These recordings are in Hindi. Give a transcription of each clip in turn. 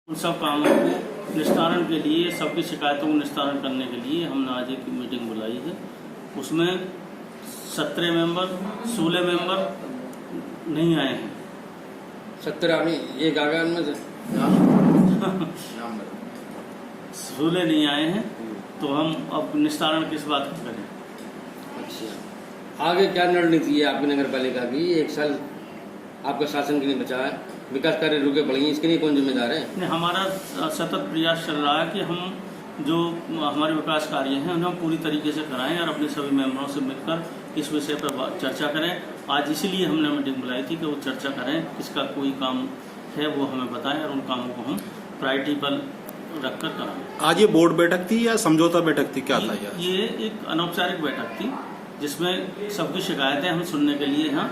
उन सब कामों को निस्तारण के लिए, सबकी शिकायतों को निस्तारण करने के लिए हमने आज एक मीटिंग बुलाई है। उसमें 17 मेंबर, 16 मेंबर नहीं आए हैं। 17 आदमी एक आगे में से 16 नहीं आए हैं, तो हम अब निस्तारण किस बात का करें। अच्छा, आगे क्या रणनीति है आपकी नगर पालिका की? एक साल आपका शासन के लिए बचा है, विकास कार्य रुके पड़े हैं, इसके लिए कौन जिम्मेदार है? नहीं, हमारा सतत प्रयास चल रहा है कि हम जो हमारे विकास कार्य हैं उन्हें हम पूरी तरीके से कराएं और अपने सभी मेंबरों से मिलकर इस विषय पर चर्चा करें। आज इसीलिए हमने मीटिंग बुलाई थी कि वो चर्चा करें, किसका कोई काम है वो हमें बताएं और उन कामों को हम प्रायोरिटी पर रखकर कराएं। आज ये बोर्ड बैठक थी या समझौता बैठक थी, क्या था ये एक अनौपचारिक बैठक थी जिसमें सबकी शिकायतें हम सुनने के लिए यहाँ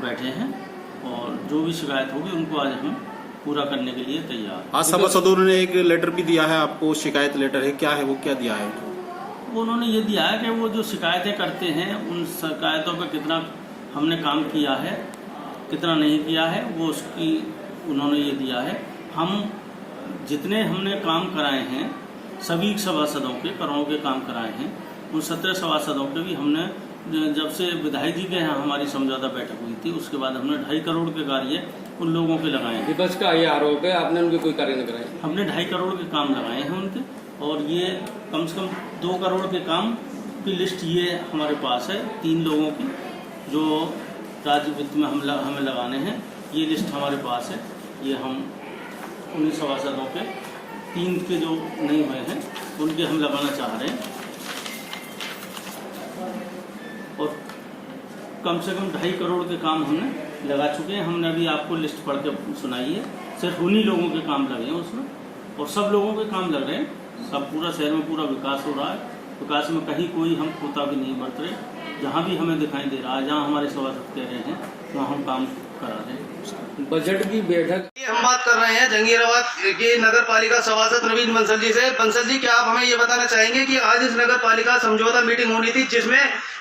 बैठे हैं और जो भी शिकायत होगी उनको आज हम पूरा करने के लिए तैयार। आज सभासदों ने एक लेटर भी दिया है आपको, शिकायत लेटर है, क्या है वो, क्या दिया है? वो उन्होंने ये दिया है कि वो जो शिकायतें करते हैं उन शिकायतों पर कितना हमने काम किया है, कितना नहीं किया है, वो उसकी उन्होंने ये दिया है। हम जितने हमने काम कराए हैं सभी सभासदों के, करोड़ों के काम कराए हैं, उन 17 सभासदों के भी हमने जब से विधायक जी के यहाँ हमारी समझौता बैठक हुई थी उसके बाद हमने 2.5 करोड़ के कार्य उन लोगों के लगाए हैं। विपक्ष का ये आरोप है आपने उनके कोई कार्य नहीं कराए। हमने 2.5 करोड़ के काम लगाए हैं उनके, और ये कम से कम 2 करोड़ के काम की लिस्ट ये हमारे पास है। 3 लोगों की जो राज्य वित्त में हमें लगाने हैं, ये लिस्ट हमारे पास है। ये हम उन्हीं सभासदों के 3 के जो नहीं हुए हैं उनके हम लगाना चाह रहे हैं, और कम से कम 2.5 करोड़ के काम हमने लगा चुके हैं। हमने अभी आपको लिस्ट पढ़ के सुनाई है, सिर्फ उन्हीं लोगों के काम लगे हैं उसमें, और सब लोगों के काम लग रहे हैं। सब पूरा शहर में पूरा विकास हो रहा है। विकास में कहीं कोई हम खोता भी नहीं बरत रहे। जहाँ भी हमें दिखाई दे रहा है, जहाँ हमारे सभासद कह रहे हैं वहाँ हम काम करा रहे हैं। बजट की बैठक हम बात कर रहे हैं जंगीराबाद की नगर पालिका सभासद नवीन बंसल जी से। बंसल जी, क्या आप हमें ये बताना चाहेंगे कि आज इस नगर पालिका समझौता मीटिंग होनी थी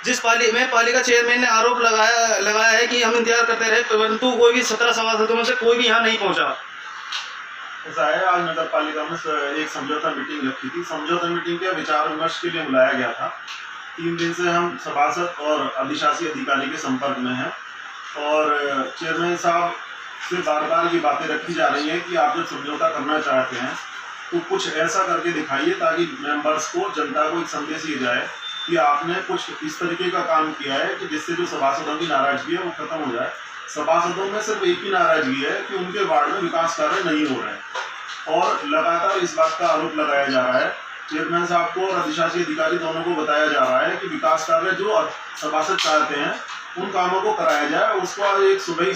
जिस पालिका चेयरमैन ने आरोप लगाया है कि हम इंतजार करते रहे, परंतु कोई भी 17 सभासदों में से कोई भी यहाँ नहीं पहुँचा। ऐसा है, आज नगर पालिका में एक समझौता मीटिंग रखी थी। समझौता मीटिंग के विचार विमर्श के लिए बुलाया गया था। 3 दिन से हम सभासद और अधिशासी अधिकारी के संपर्क में हैं, और चेयरमैन साहब से बार बार ये बातें रखी जा रही हैं कि आप जब समझौता करना चाहते हैं तो कुछ ऐसा करके दिखाइए ताकि मेंबर्स को, जनता को एक संदेश ये जाए कि आपने कुछ इस तरीके का काम किया है कि जिससे जो सभासदों की नाराजगी है वो खत्म हो जाए। सभासदों में सिर्फ एक ही नाराजगी है कि उनके वार्ड में विकास कार्य नहीं हो रहे हैं, और लगातार इस बात का आरोप लगाया जा रहा है। चेयरमैन साहब को और अधिशासी अधिकारी दोनों को बताया जा रहा है कि विकास कार्य जो सभासद चाहते हैं उन कामों को कराया जाए। उसको आज एक सुबह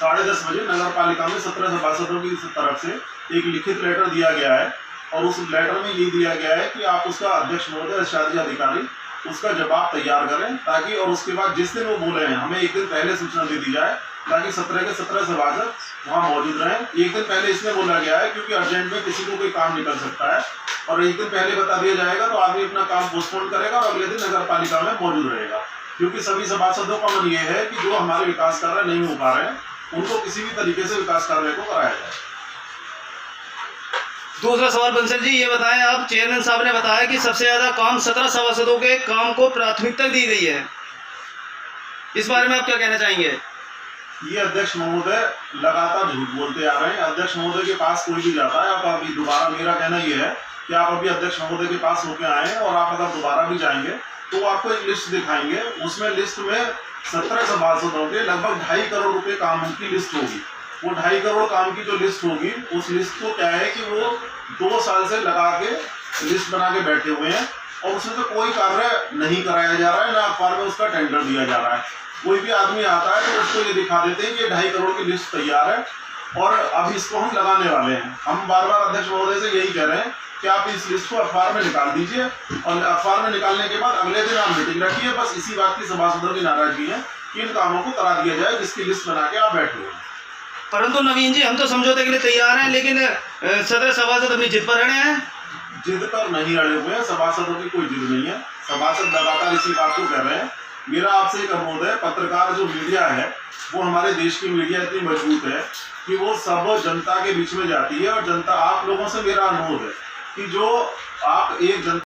10:30 बजे नगर पालिका में 17 सभासदों की तरफ से एक लिखित लेटर दिया गया है, और उस लेटर में ये दिया गया है कि आप उसका अध्यक्ष महोदय, अधिशासी अधिकारी उसका जवाब तैयार करें, ताकि और उसके बाद जिस दिन वो बोले हैं हमें एक दिन पहले सूचना दे दी जाए ताकि 17 के 17 सभासद वहाँ मौजूद रहें। एक दिन पहले इसमें बोला गया है क्योंकि अर्जेंट में किसी को कोई काम निकल सकता है, और एक दिन पहले बता दिया जाएगा तो आदमी अपना काम पोस्टपोन करेगा और अगले दिन नगर पालिका में मौजूद रहेगा। क्योंकि सभी सभासदों का मन ये है कि जो हमारे विकास कार्य नहीं हो पा रहे हैं उनको किसी भी तरीके से विकास कार्य को कराया जाए। दूसरा सवाल बंसल जी, ये बताएं आप, चेयरमैन साहब ने बताया कि सबसे ज्यादा काम 17 सभासदों के काम को प्राथमिकता दी गई है, इस बारे में आप क्या कहना चाहेंगे? ये अध्यक्ष महोदय लगातार झूठ बोलते आ रहे हैं। अध्यक्ष महोदय के पास कोई भी जाता है, आप अभी दोबारा, मेरा कहना ये है कि आप अभी अध्यक्ष महोदय के पास होके आए, और आप अगर दोबारा भी जाएंगे तो आपको एक लिस्ट दिखाएंगे। उसमें लिस्ट में 17 सभासदों के लगभग 2.5 करोड़ रुपए काम की लिस्ट होगी। वो 2.5 करोड़ काम की जो लिस्ट होगी, उस लिस्ट को क्या है कि वो 2 साल से लगा के लिस्ट बना के बैठे हुए हैं, और उसमें तो कोई कार्य नहीं कराया जा रहा है, ना अखबार में उसका टेंडर दिया जा रहा है। कोई भी आदमी आता है तो उसको ये दिखा देते हैं कि 2.5 करोड़ की लिस्ट तैयार है और अब इसको हम लगाने वाले हैं। हम बार बार अध्यक्ष महोदय से यही कह रहे हैं कि आप इस लिस्ट को अखबार में निकाल दीजिए, और अखबार में निकालने के बाद अगले दिन आप मीटिंग रखिए। बस इसी बात की सभासदों की नाराजगी है कि इन कामों को करा दिया जाए जिसकी लिस्ट बना के आप बैठे हुए। परंतु नवीन जी, हम तो समझौते के लिए तैयार हैं, लेकिन 17 सभासद अपनी जिद पर अड़े हैं। जिद पर नहीं अड़े हुए हैं, सभासदों की कोई जिद नहीं है। सभासद लगातार इसी बात को कह रहे हैं, मेरा आपसे एक अनुरोध है, पत्रकार जो मीडिया है वो हमारे देश की मीडिया इतनी मजबूत है कि वो सब जनता के बीच में जाती है, और जनता, आप लोगों से मेरा अनुरोध है कि जो आप एक जनता